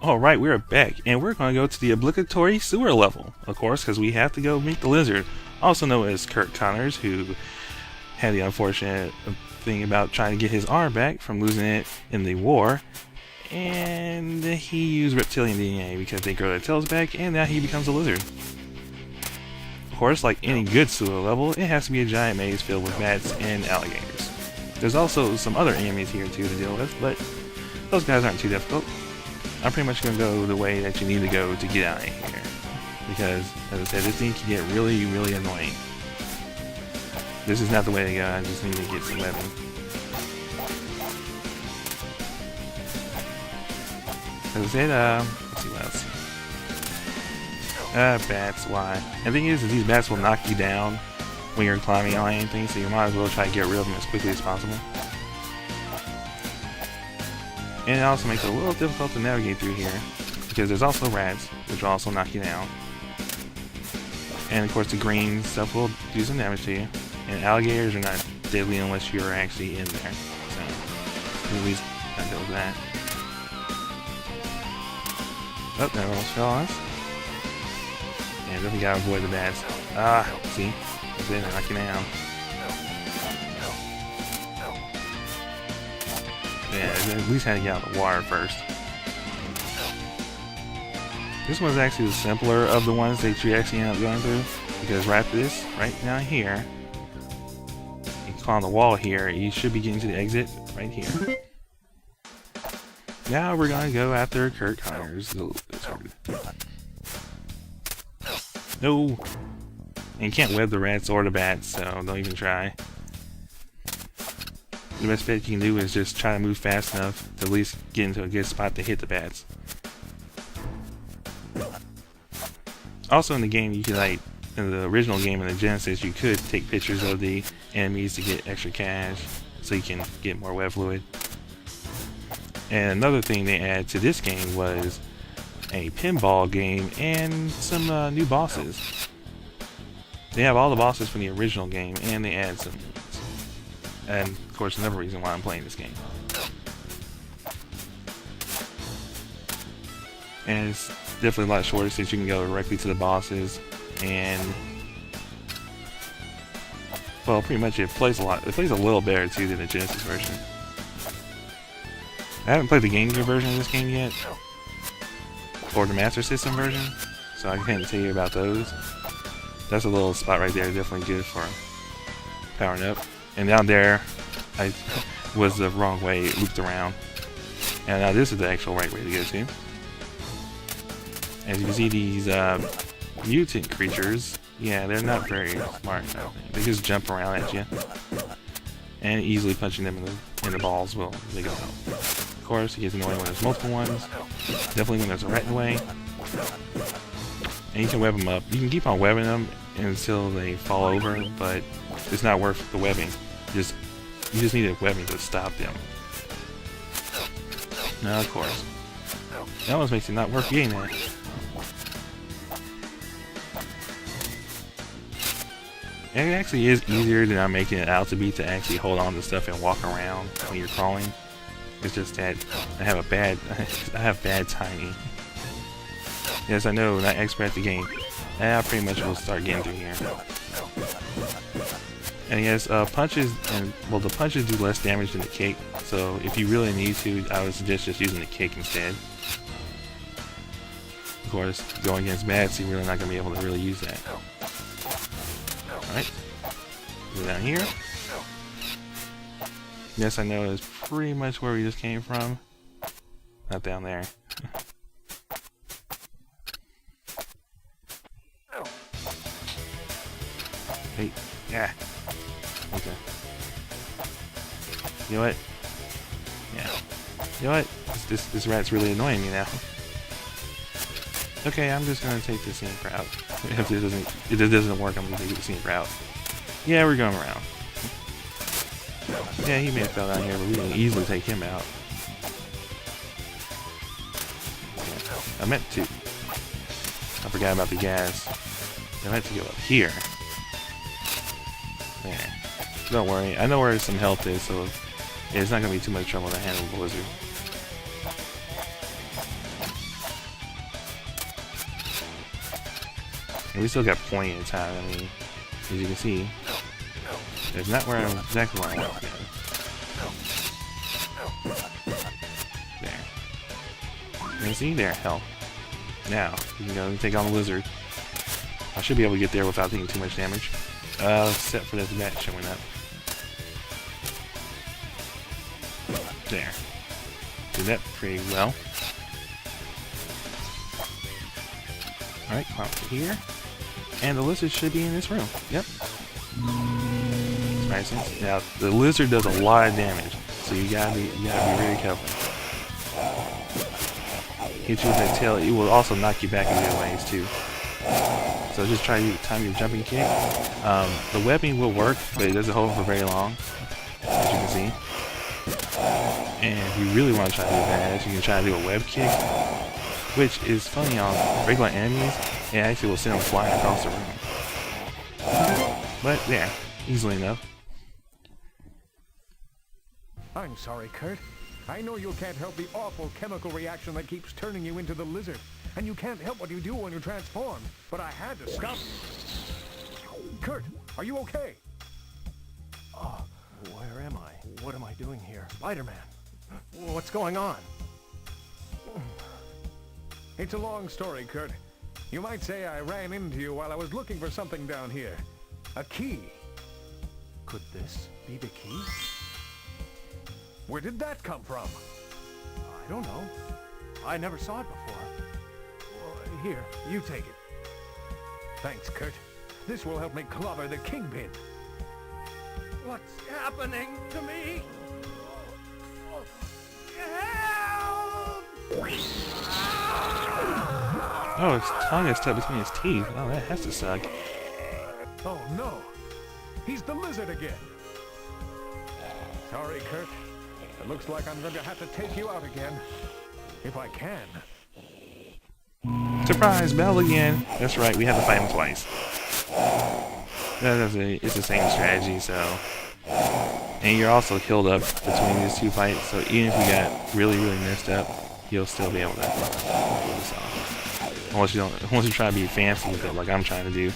Alright, we're back, and we're going to go to the obligatory sewer level, of course, because we have to go meet the lizard, also known as Kurt Connors, who had the unfortunate thing about trying to get his arm back from losing it in the war, and he used reptilian DNA because they grow their tails back, and now he becomes a lizard. Of course, like any good sewer level, it has to be a giant maze filled with bats and alligators. There's also some other enemies here too to deal with, but those guys aren't too difficult. I'm pretty much going to go the way that you need to go to get out of here. Because, as I said, this thing can get really, really annoying. This is not the way to go, I just need to get some weapon. As I said, let's see what else. Bats, why? And the thing is these bats will knock you down when you're climbing on anything, so you might as well try to get rid of them as quickly as possible. And it also makes it a little difficult to navigate through here, because there's also rats, which will also knock you down. And of course the green stuff will do some damage to you. And alligators are not deadly unless you're actually in there. So, at least I deal with that. Oh, that almost fell on us. And definitely gotta avoid the bats. See? That's it, they knock you down. Yeah, at least had to get out of the water first. This one's actually the simpler of the ones that you actually end up going through, because right down here, you climb the wall here, you should be getting to the exit right here. Now we're gonna go after Kurt Connors. No! And you can't web the rats or the bats, so don't even try. The best bet you can do is just try to move fast enough to at least get into a good spot to hit the bats. Also in the game, you could, like, in the original game in the Genesis, you could take pictures of the enemies to get extra cash, so you can get more web fluid. And another thing they added to this game was a pinball game and some new bosses. They have all the bosses from the original game, and they add some. And of course, another reason why I'm playing this game. And it's definitely a lot shorter since you can go directly to the bosses, and well, pretty much it plays a little better too than the Genesis version. I haven't played the Game Gear version of this game yet, or the Master System version, so I can't tell you about those. That's a little spot right there, definitely good for powering up. And down there, I was the wrong way, it looped around. And now this is the actual right way to go to. As you can see, these mutant creatures, yeah, they're not very smart. They just jump around at you. And easily punching them in the balls will make them out. Of course, it gets annoying when there's multiple ones. Definitely when there's a rat in the way. And you can web them up. You can keep on webbing them until they fall over, but it's not worth the webbing. You just need a webbing to stop them. Now, of course, that almost makes it not worth getting that. And it actually is easier than I'm making it out to be to actually hold on to stuff and walk around when you're crawling. It's just that I have bad timing. Yes, I know, not expert at the game. I pretty much will start getting through here. And yes, punches, the punches do less damage than the kick, so if you really need to, I would suggest just using the kick instead. Of course, going against bats, you're really not going to be able to really use that. Alright, go down here. Yes, I know, it's pretty much where we just came from. Not down there. Hey, yeah. Okay. You know what? Yeah. You know what? This rat's really annoying me now. Okay, I'm just gonna take the scenic route. If this doesn't work, I'm gonna take the scenic route. Yeah, we're going around. Yeah, he may have fell down here, but we can easily take him out. Yeah, I meant to. I forgot about the gas. I meant to go up here. There. Don't worry, I know where some health is, so it's not going to be too much trouble to handle the blizzard. And we still got plenty of time. I mean, as you can see, it's not where I'm exactly where I want to go. There. You see? There. Hell. Now, we can go and take on the lizard. I should be able to get there without taking too much damage. Except for this bat showing up. There. Did that pretty well. Alright, come up to here. And the lizard should be in this room. Yep. Nice. Now, the lizard does a lot of damage, so you gotta be really careful. Hit you with that tail, it will also knock you back in other ways too. So just try to time your jumping kick. The webbing will work, but it doesn't hold for very long, as you can see. And if you really want to try to do that, you can try to do a web kick, which is funny on regular enemies. It actually will send them flying across the room. But there, easily enough. I'm sorry, Kurt. I know you can't help the awful chemical reaction that keeps turning you into the lizard. And you can't help what you do when you transform. But I had to stop you. Kurt, are you okay? Oh, where am I? What am I doing here? Spiderman! What's going on? It's a long story, Kurt. You might say I ran into you while I was looking for something down here. A key. Could this be the key? Where did that come from? I don't know. I never saw it before. Here, you take it. Thanks, Kurt. This will help me clobber the Kingpin. What's happening to me? Help! Oh, his tongue is stuck between his teeth. Oh, that has to suck. Oh no! He's the lizard again! Sorry, Kurt. It looks like I'm going to have to take you out again. If I can. Surprise! Battle again! That's right, we have to fight him twice. It's the same strategy, so... And you're also healed up between these two fights, so even if you got really messed up, you'll still be able to pull this off. Unless you try to be fancy with it, like I'm trying to do.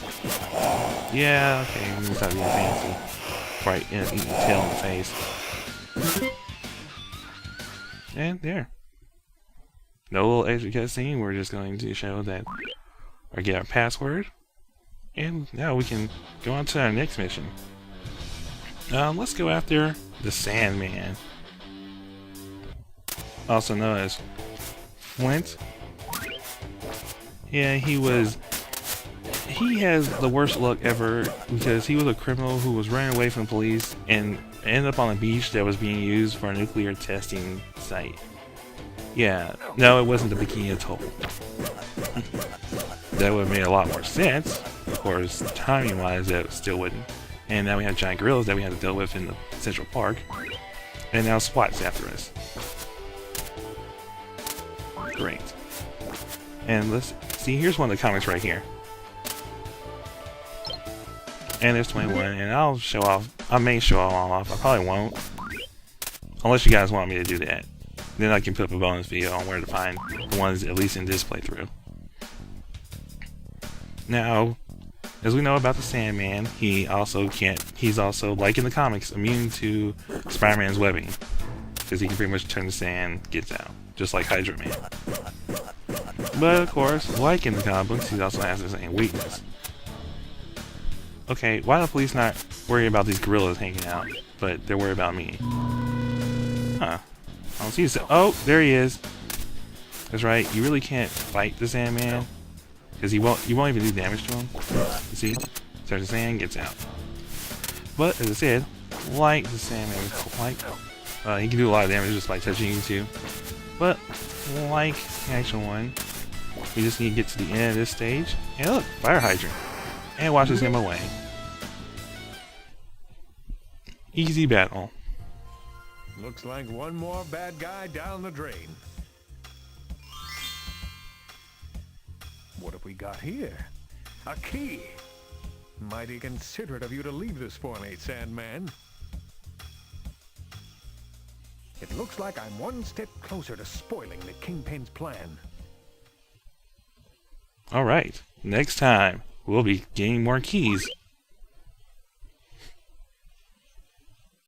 Yeah, okay, I'm gonna start being fancy. Right, eat the tail in the face. And there. No little extra cutscene, we're just going to show that, or get our password. And now we can go on to our next mission. Let's go after the Sandman. Also known as Flint. Yeah, he has the worst luck ever because he was a criminal who was running away from police and ended up on a beach that was being used for a nuclear testing site. Yeah, no, it wasn't the Bikini Atoll. That would have made a lot more sense. Of course, timing-wise, that still wouldn't. And now we have giant gorillas that we have to deal with in the Central Park. And now SWAT's after us. Great. And let's see, here's one of the comics right here. And there's 21, and I'll show off. I may show all off. I probably won't. Unless you guys want me to do that. Then I can put up a bonus video on where to find the ones at least in this playthrough. Now, as we know about the Sandman, he's also, like in the comics, immune to Spider-Man's webbing. Because he can pretty much turn the sand, gets out. Just like Hydra Man. But of course, like in the comic books, he also has the same weakness. Okay, why do the police not worry about these gorillas hanging out, but they're worried about me? Huh. I don't see this. Oh, there he is. That's right, you really can't fight the Sandman. Because you won't even do damage to him. You see? Turns the sand, gets out. But, as I said, like the Sandman, he can do a lot of damage just by touching you too. But, like the actual one, we just need to get to the end of this stage. And look, fire hydrant. And washes him away. Easy battle. Looks like one more bad guy down the drain. What have we got here? A key! Mighty considerate of you to leave this for me, Sandman. It looks like I'm one step closer to spoiling the Kingpin's plan. Alright, next time we'll be getting more keys.